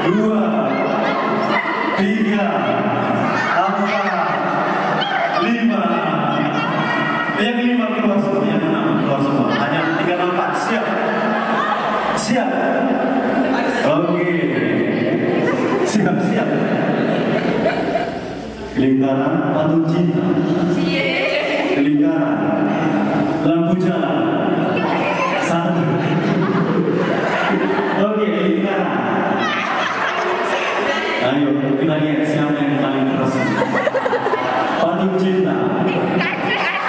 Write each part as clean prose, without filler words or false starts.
dua, tiga, empat, lima. Yang lima keluar semua, yang enam keluar semua. Hanya 3, 4. Siap? Siap? Oke. Siap. Lingkaran patung cinta. Lingkaran lampu jalan. 1. Oke, lingkaran. Ayo, kita lihat siapa yang paling keras. Patung cinta.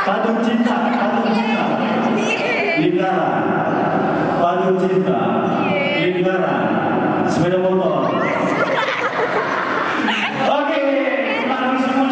Patung cinta. Lingkaran. Patung cinta. Lingkaran. Sepeda motor. Oke, mari semua.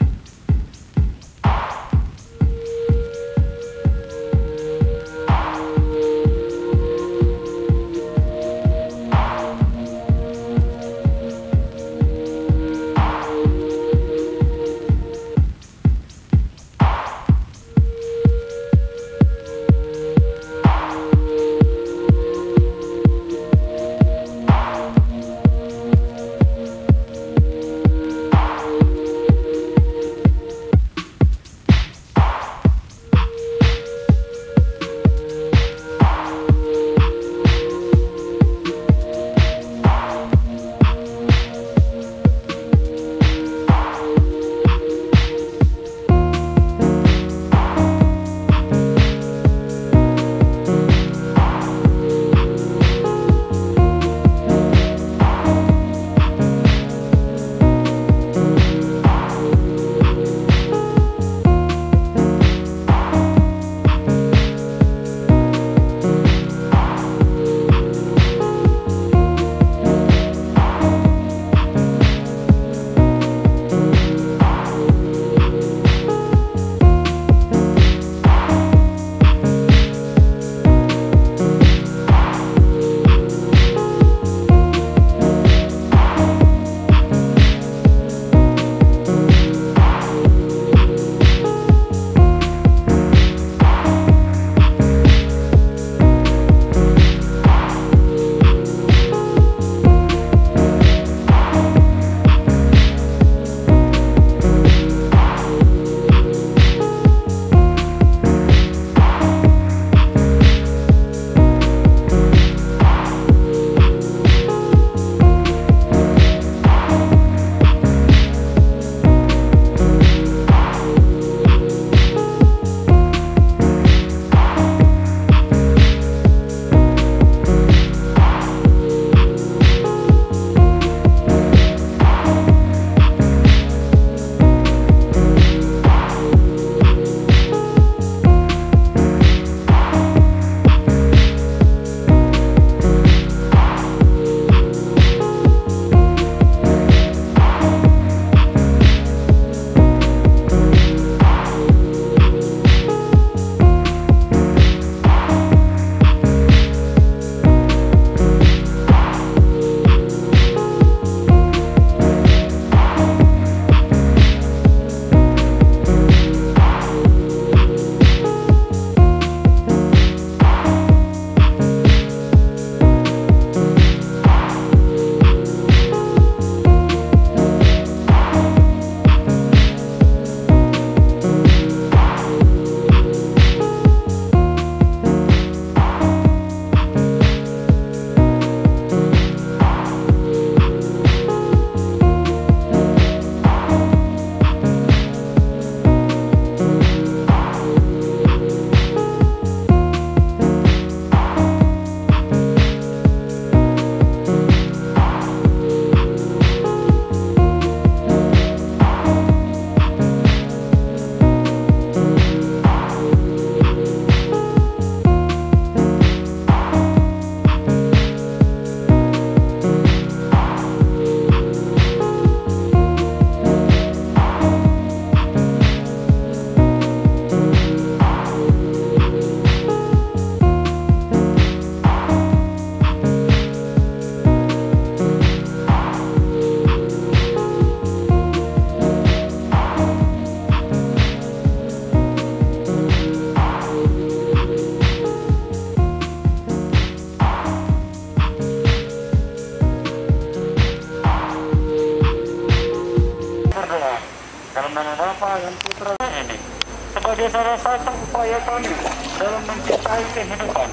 sebagai salah satu upaya kami dalam mencintai kehidupan.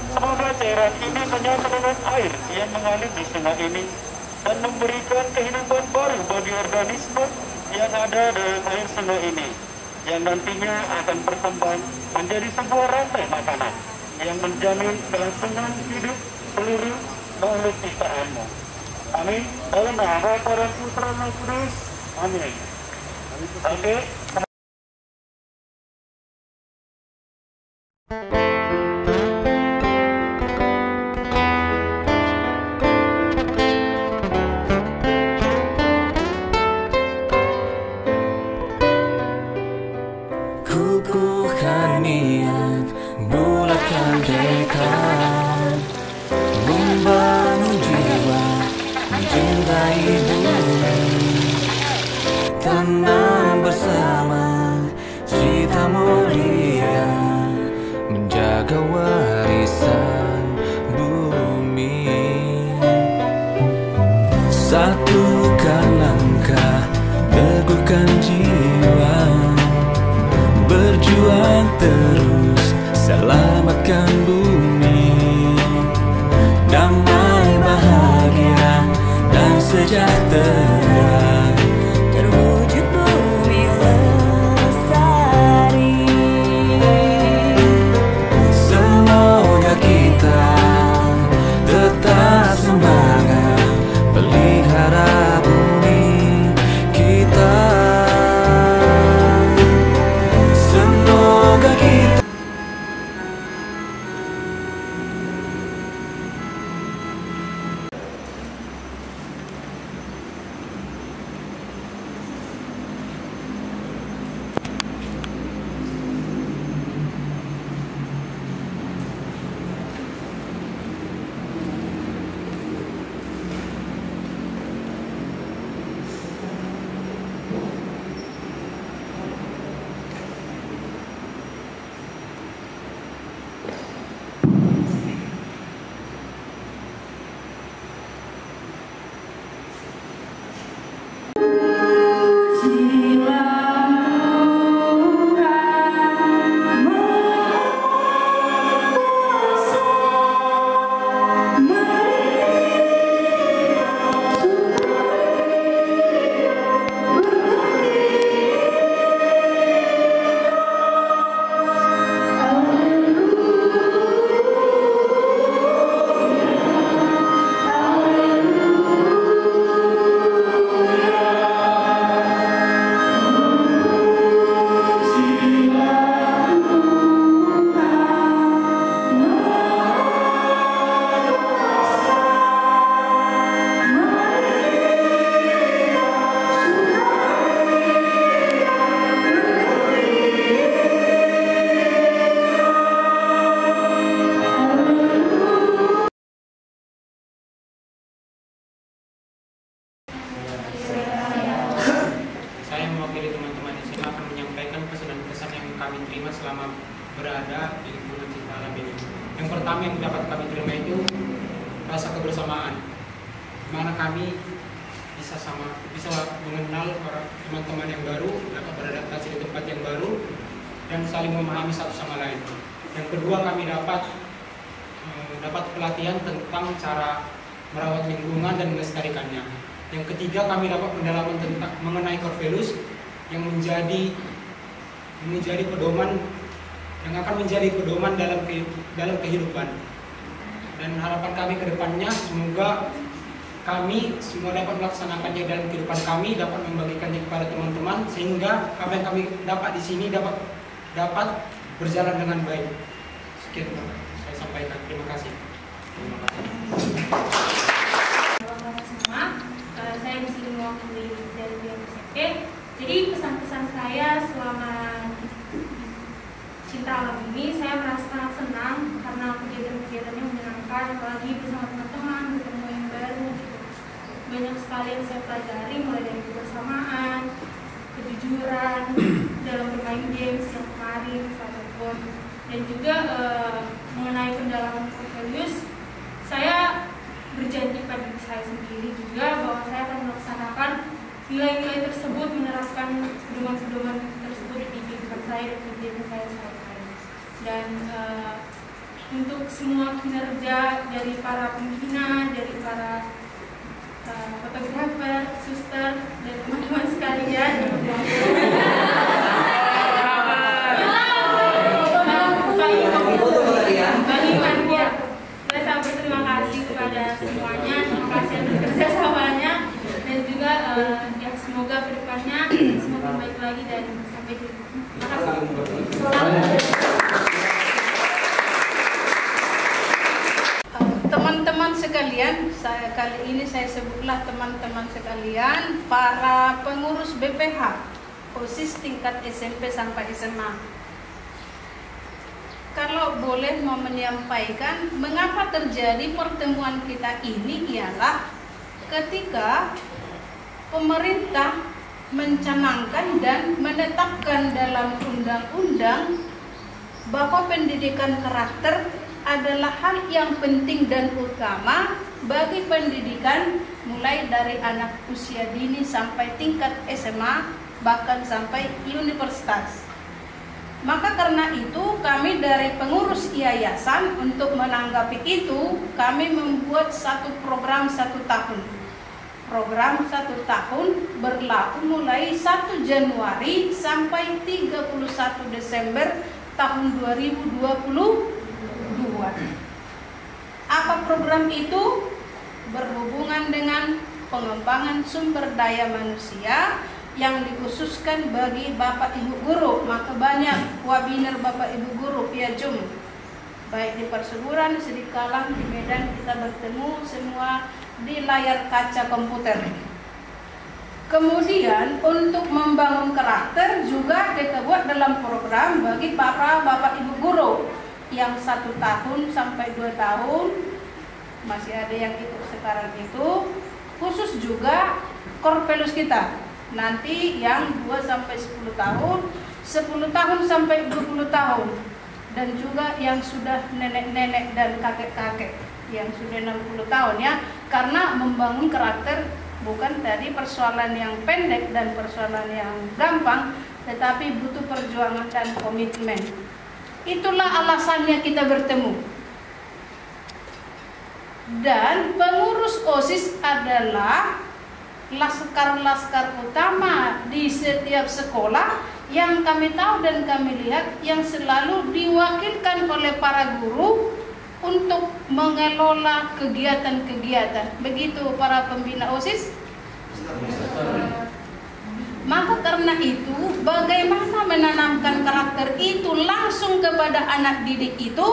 Semoga cairan ini menyatu dengan air yang mengalir di sungai ini dan memberikan kehidupan baru bagi organisme yang ada dalam air sungai ini, yang nantinya akan berkembang menjadi sebuah rantai makanan yang menjamin kelangsungan hidup seluruh makhluk ciptaanmu. Amin. Dalam nama Bapa dan Putra dan Roh Kudus. Amin. Oke. Kukuhkan niat, bulatkan tekad, membangun jiwa, mencintai bumi, tanam bersama cita mulia, menjaga warisan bumi. Satukan langkah, teguhkan jiwa, berjuang terus, selamatkan bumi, damai, bahagia, dan sejahtera, terwujud bumi lestari. Semoga kita tetap semangat, pelihara bumi kita. selama berada di lingkungan cipta alam ini. Yang pertama yang dapat kami terima itu rasa kebersamaan, mana kami bisa mengenal para teman-teman yang baru, dapat beradaptasi di tempat yang baru, dan saling memahami satu sama lain. Yang kedua, kami dapat pelatihan tentang cara merawat lingkungan dan melestarikannya. Yang ketiga, kami dapat pendalaman tentang mengenai core values yang menjadi pedoman, yang akan menjadi pedoman dalam kehidupan. Dan harapan kami ke depannya, semoga kami semua dapat melaksanakannya dalam kehidupan kami, dapat membagikannya kepada teman-teman, sehingga apa yang kami dapat di sini dapat berjalan dengan baik. Sekian saya sampaikan. Terima kasih. Selamat semua, saya di sini mewakili dari BMSP. Jadi pesan-pesan saya selama cinta alam ini, saya merasa sangat senang karena kegiatan-kegiatannya menyenangkan, apalagi bersama teman-teman, bertemu yang baru. Banyak sekali yang saya pelajari, mulai dari kebersamaan, kejujuran dalam bermain games yang kemarin, ataupun dan juga mengenai pendalaman core values. Saya berjanji pada diri saya sendiri juga bahwa saya akan melaksanakan nilai-nilai tersebut, menerapkan pedoman-pedoman tersebut di kehidupan saya saya dan kegiatan saya sehari-hari. Dan untuk semua kinerja dari para pembina, dari para fotografer, suster, dan teman-teman sekalian, bagi panitia, saya sangat berterima kasih kepada semuanya, terima kasih atas kerjasamanya, dan juga ya semoga kedepannya semakin baik lagi dan sampai jumpa. Terima kasih. Teman-teman sekalian, kali ini saya sebutlah teman-teman sekalian, para pengurus BPH OSIS tingkat SMP sampai SMA. Kalau boleh mau menyampaikan mengapa terjadi pertemuan kita ini ialah ketika pemerintah mencanangkan dan menetapkan dalam undang-undang bahwa pendidikan karakter adalah hal yang penting dan utama bagi pendidikan mulai dari anak usia dini sampai tingkat SMA bahkan sampai universitas. Maka karena itu kami dari pengurus yayasan untuk menanggapi itu kami membuat satu program 1 tahun. Program 1 tahun berlaku mulai 1 Januari sampai 31 Desember tahun 2022. Apa program itu? Berhubungan dengan pengembangan sumber daya manusia yang dikhususkan bagi Bapak Ibu Guru. Maka banyak webinar Bapak Ibu Guru via Zoom, baik di Perseburan, Sidikalang, di Medan, kita bertemu semua di layar kaca komputer. Kemudian untuk membangun karakter juga kita buat dalam program bagi para Bapak Ibu Guru yang 1 tahun sampai 2 tahun, masih ada yang ikut sekarang itu, khusus juga Korpelus kita. Nanti yang 2 sampai 10 tahun, 10 tahun sampai 20 tahun, dan juga yang sudah nenek-nenek dan kakek-kakek yang sudah 60 tahun ya, karena membangun karakter bukan tadi persoalan yang pendek dan persoalan yang gampang, tetapi butuh perjuangan dan komitmen. Itulah alasannya kita bertemu. Dan pengurus OSIS adalah laskar-laskar utama di setiap sekolah yang kami tahu dan kami lihat yang selalu diwakilkan oleh para guru untuk mengelola kegiatan-kegiatan. Begitu para pembina OSIS. Maka karena itu, bagaimana menanamkan karakter itu langsung kepada anak didik itu,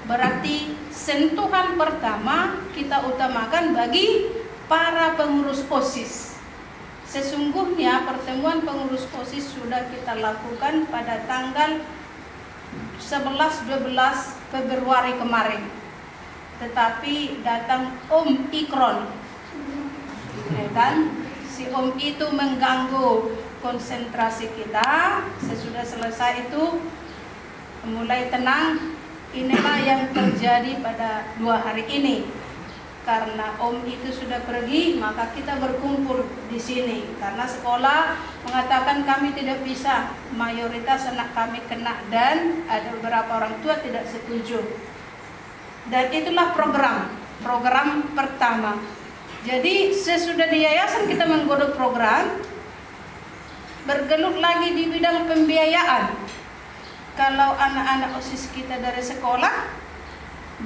berarti sentuhan pertama kita utamakan bagi para pengurus OSIS. Sesungguhnya pertemuan pengurus OSIS sudah kita lakukan pada tanggal 11-12 Februari kemarin. Tetapi datang Om Ikron, ya kan? Si Om itu mengganggu konsentrasi kita. Sesudah selesai itu mulai tenang. Inilah yang terjadi pada 2 hari ini. Karena Om itu sudah pergi, maka kita berkumpul di sini. Karena sekolah mengatakan kami tidak bisa, mayoritas anak kami kena dan ada beberapa orang tua tidak setuju. Dan itulah program pertama. Jadi sesudah di yayasan kita menggodok program, bergelut lagi di bidang pembiayaan. Kalau anak-anak OSIS kita dari sekolah,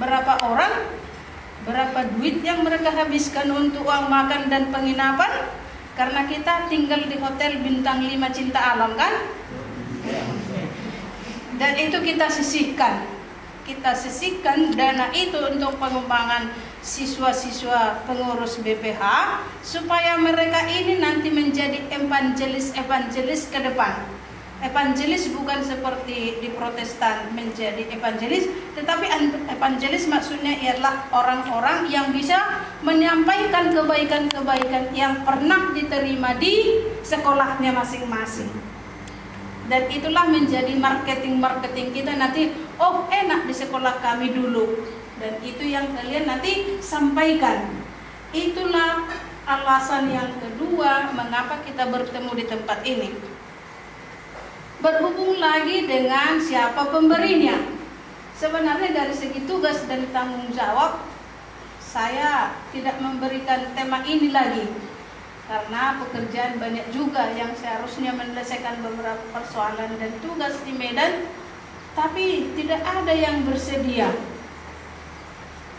berapa orang, berapa duit yang mereka habiskan untuk uang makan dan penginapan? Karena kita tinggal di hotel bintang 5 Cinta Alam kan? Dan itu kita sisihkan. Kita sisihkan dana itu untuk pengembangan siswa-siswa pengurus BPH supaya mereka ini nanti menjadi evangelis ke depan. Evangelis bukan seperti di Protestan menjadi evangelis, tetapi evangelis maksudnya ialah orang-orang yang bisa menyampaikan kebaikan-kebaikan yang pernah diterima di sekolahnya masing-masing. Dan itulah menjadi marketing kita nanti, oh enak di sekolah kami dulu. Dan itu yang kalian nanti sampaikan. Itulah alasan yang kedua mengapa kita bertemu di tempat ini. berhubung lagi dengan siapa pemberinya. Sebenarnya dari segi tugas dan tanggung jawab, saya tidak memberikan tema ini lagi karena pekerjaan banyak juga yang seharusnya menyelesaikan beberapa persoalan dan tugas di Medan, tapi tidak ada yang bersedia.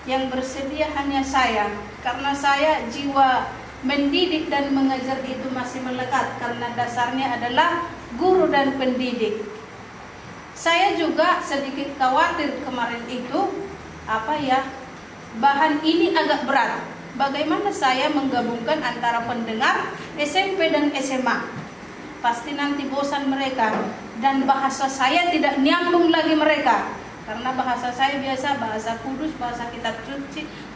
Yang bersedia hanya saya, karena saya jiwa mendidik dan mengajar itu masih melekat karena dasarnya adalah guru dan pendidik. Saya juga sedikit khawatir kemarin itu, bahan ini agak berat. Bagaimana saya menggabungkan antara pendengar SMP dan SMA? Pasti nanti bosan mereka dan bahasa saya tidak nyambung lagi mereka. Karena bahasa saya biasa bahasa kudus, bahasa kitab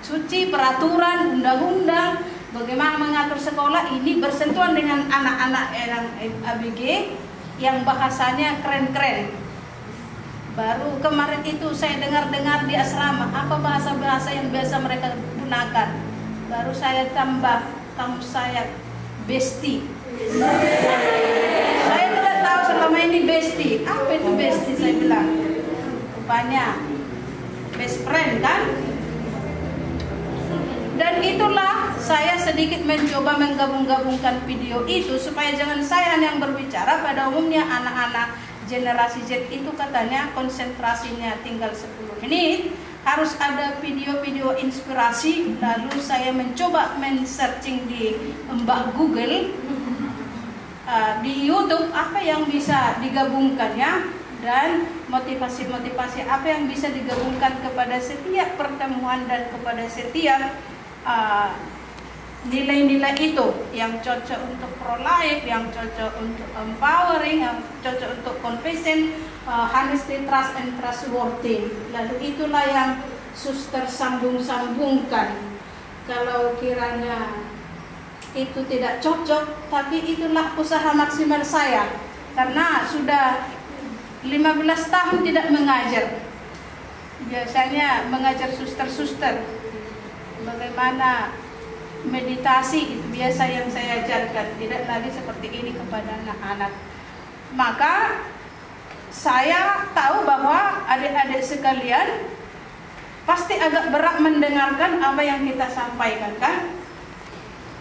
suci, peraturan, undang-undang, bagaimana mengatur sekolah, ini bersentuhan dengan anak-anak yang ABG yang bahasanya keren-keren. Baru kemarin itu saya dengar-dengar di asrama apa bahasa-bahasa yang biasa mereka gunakan. Baru saya tambah tamu saya besti. Saya tidak tahu selama ini besti. Apa itu besti, saya bilang. Rupanya best friend kan? Dan itulah saya sedikit mencoba menggabung-gabungkan video itu supaya jangan saya yang berbicara. Pada umumnya anak-anak generasi Z itu katanya konsentrasinya tinggal 10 menit, harus ada video-video inspirasi. Lalu saya mencoba men-searching di Mbak Google, di YouTube apa yang bisa digabungkan ya, dan motivasi-motivasi apa yang bisa digabungkan kepada setiap pertemuan dan kepada setiap nilai-nilai itu yang cocok untuk pro-life, yang cocok untuk empowering, yang cocok untuk confession, honesty, trust, and trustworthy. Lalu itulah yang suster sambung-sambungkan. Kalau kiranya itu tidak cocok, tapi itulah usaha maksimal saya. Karena sudah 15 tahun tidak mengajar. Biasanya mengajar suster-suster. Bagaimana meditasi itu biasa yang saya ajarkan, tidak lagi seperti ini kepada anak-anak. Maka saya tahu bahwa adik-adik sekalian pasti agak berat mendengarkan apa yang kita sampaikan kan?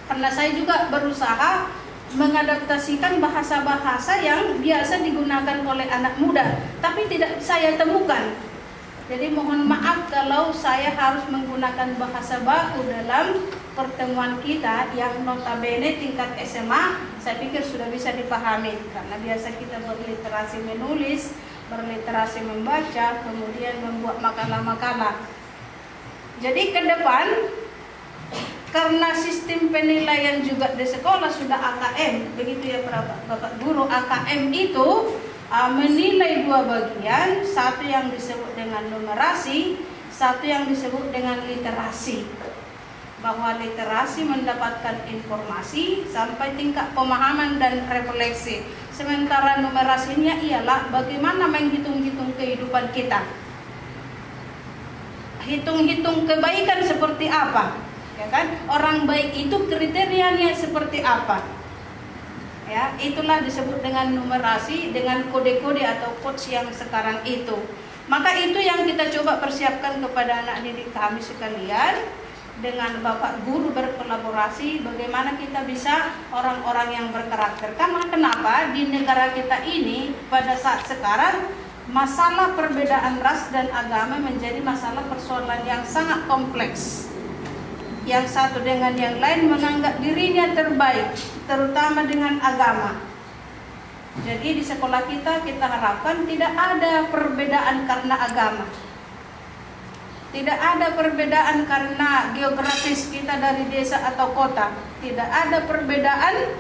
Karena saya juga berusaha mengadaptasikan bahasa-bahasa yang biasa digunakan oleh anak muda, tapi tidak saya temukan. Jadi mohon maaf kalau saya harus menggunakan bahasa baku dalam pertemuan kita yang notabene tingkat SMA saya pikir sudah bisa dipahami, karena biasa kita berliterasi menulis, berliterasi membaca, kemudian membuat makalah-makalah. Jadi ke depan, karena sistem penilaian juga di sekolah sudah AKM, begitu ya Bapak Guru, AKM itu menilai dua bagian, satu yang disebut dengan numerasi, satu yang disebut dengan literasi. Bahwa literasi mendapatkan informasi sampai tingkat pemahaman dan refleksi. Sementara numerasinya ialah bagaimana menghitung-hitung kehidupan kita. Hitung-hitung kebaikan seperti apa, ya kan? Orang baik itu kriterianya seperti apa? Ya, itulah disebut dengan numerasi, dengan kode-kode atau codes yang sekarang itu. Maka itu yang kita coba persiapkan kepada anak didik kami sekalian, dengan Bapak Guru berkolaborasi, bagaimana kita bisa orang-orang yang berkarakter. Karena kenapa di negara kita ini pada saat sekarang masalah perbedaan ras dan agama menjadi masalah persoalan yang sangat kompleks. Yang satu dengan yang lain menganggap dirinya terbaik, terutama dengan agama. Jadi di sekolah kita harapkan tidak ada perbedaan karena agama. Tidak ada perbedaan karena geografis kita dari desa atau kota. Tidak ada perbedaan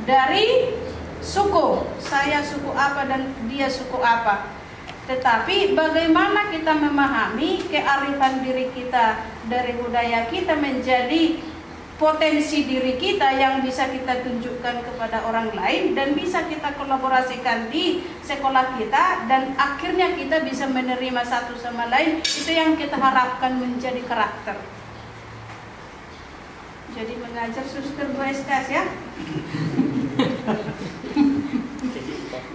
dari suku. Saya suku apa dan dia suku apa. Tetapi bagaimana kita memahami kearifan diri kita dari budaya kita menjadi potensi diri kita yang bisa kita tunjukkan kepada orang lain dan bisa kita kolaborasikan di sekolah kita, dan akhirnya kita bisa menerima satu sama lain. Itu yang kita harapkan menjadi karakter. Jadi mengajar suster 2 SKS ya.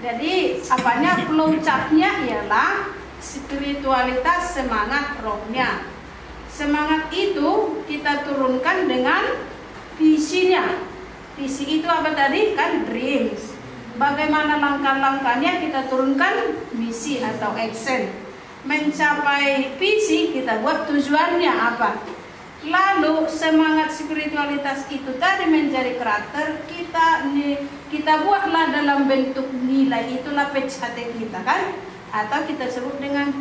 Jadi apanya flowchartnya ialah spiritualitas semangat rohnya. Semangat itu kita turunkan dengan visinya. Visi itu apa tadi? Kan dreams. Bagaimana langkah-langkahnya kita turunkan misi atau action. Mencapai visi kita buat tujuannya apa. Lalu semangat spiritualitas itu tadi menjadi karakter kita buatlah dalam bentuk nilai, itulah PCHT kita kan, atau kita sebut dengan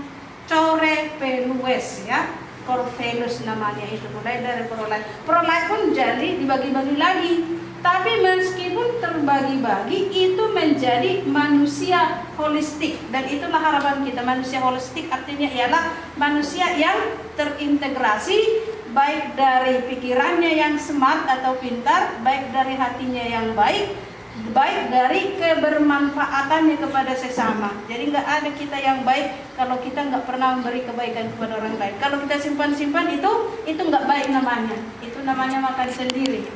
core values ya, core values namanya itu, mulai dari prolai pun jadi dibagi-bagi lagi. Tapi meskipun terbagi-bagi itu menjadi manusia holistik, dan itulah harapan kita. Manusia holistik artinya ialah manusia yang terintegrasi, baik dari pikirannya yang smart atau pintar, baik dari hatinya yang baik dari kebermanfaatannya kepada sesama. Jadi nggak ada kita yang baik kalau kita nggak pernah memberi kebaikan kepada orang lain. Kalau kita simpan-simpan itu nggak baik namanya. Itu namanya makan sendiri.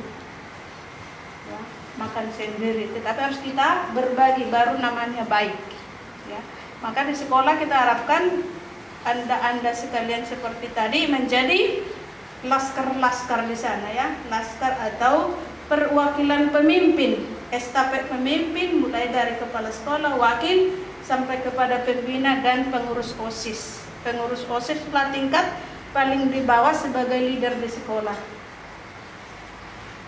Ya, makan sendiri. Tetapi harus kita berbagi, baru namanya baik. Ya. Maka di sekolah kita harapkan anda sekalian seperti tadi menjadi laskar-laskar di sana ya, laskar atau perwakilan pemimpin, estafet pemimpin mulai dari kepala sekolah, wakil sampai kepada pembina dan pengurus OSIS. Pengurus OSIS adalah tingkat paling di bawah sebagai leader di sekolah.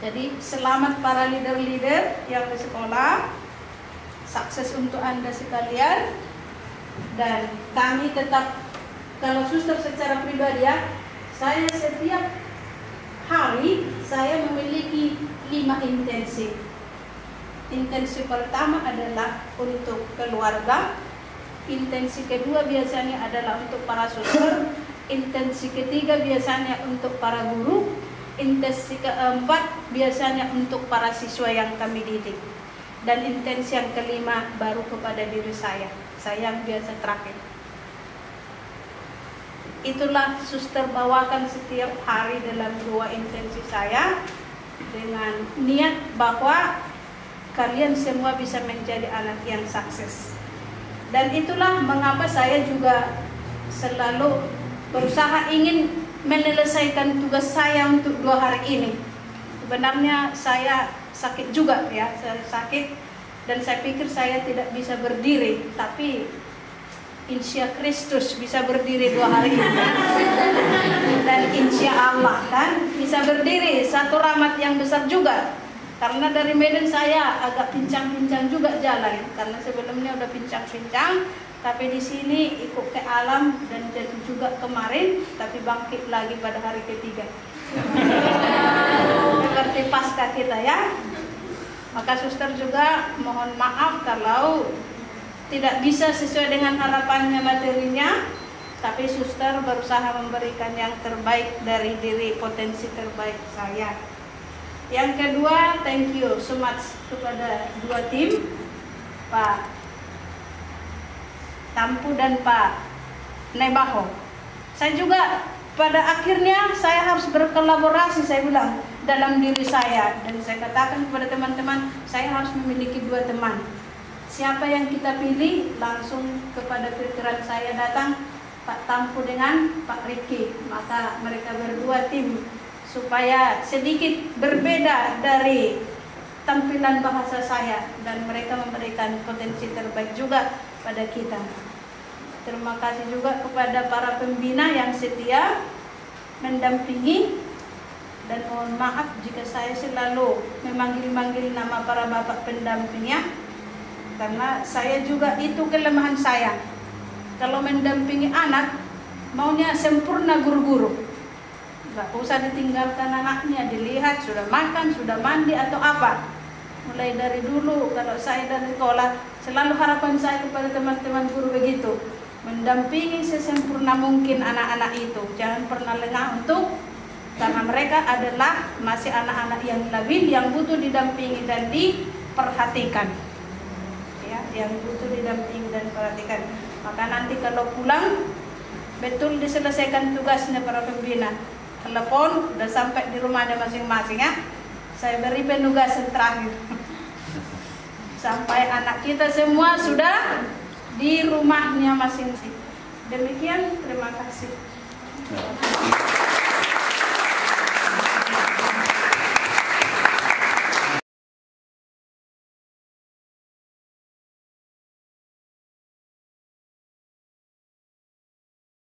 Jadi selamat para leader-leader yang di sekolah, sukses untuk Anda sekalian, dan kami tetap, kalau suster secara pribadi ya, saya setiap hari saya memiliki 5 intensi. Intensi pertama adalah untuk keluarga, intensi kedua biasanya adalah untuk para suster, intensi ketiga biasanya untuk para guru, intensi keempat biasanya untuk para siswa yang kami didik, dan intensi yang kelima baru kepada diri saya yang biasa terakhir. Itulah suster bawakan setiap hari dalam 2 intensi saya, dengan niat bahwa kalian semua bisa menjadi anak yang sukses. Dan itulah mengapa saya juga selalu berusaha ingin menyelesaikan tugas saya untuk 2 hari ini. Sebenarnya saya sakit juga ya, saya sakit dan saya pikir saya tidak bisa berdiri, tapi insya Kristus bisa berdiri 2 hari ini kan? Dan insya Allah kan bisa berdiri, satu rahmat yang besar juga. Karena dari Medan saya agak pincang-pincang juga jalan, karena sebelumnya udah pincang-pincang, tapi di sini ikut ke alam dan jadi juga kemarin, tapi bangkit lagi pada hari ketiga. Seperti pasca kita ya. Maka suster juga mohon maaf kalau tidak bisa sesuai dengan harapannya materinya, tapi suster berusaha memberikan yang terbaik dari diri potensi terbaik saya. Yang kedua, thank you so much kepada 2 tim, Pak Tampu dan Pak Nebaho. Saya juga pada akhirnya saya harus berkolaborasi, saya bilang, dalam diri saya, dan saya katakan kepada teman-teman, saya harus memiliki 2 teman. Siapa yang kita pilih, langsung kepada pikiran saya datang Pak Tampu dengan Pak Riki. Maka mereka berdua tim, supaya sedikit berbeda dari tampilan bahasa saya, dan mereka memberikan potensi terbaik juga pada kita. Terima kasih juga kepada para pembina yang setia mendampingi, dan mohon maaf jika saya selalu memanggil-manggil nama para bapak pendampingnya, karena saya juga itu kelemahan saya. Kalau mendampingi anak, maunya sempurna guru-guru. Gak usah ditinggalkan anaknya, dilihat sudah makan, sudah mandi atau apa. Mulai dari dulu, kalau saya dari sekolah, selalu harapan saya kepada teman-teman guru begitu. Mendampingi sesempurna mungkin anak-anak itu. Jangan pernah lengah karena mereka adalah masih anak-anak yang labil, yang butuh didampingi dan diperhatikan. Yang butuh didampingi dan perhatikan. Maka nanti kalau pulang betul diselesaikan tugasnya para pembina. Telepon udah sampai di rumah ada masing-masing ya. Saya beri penugasan terakhir. sampai anak kita semua sudah di rumahnya masing-masing. Demikian, terima kasih.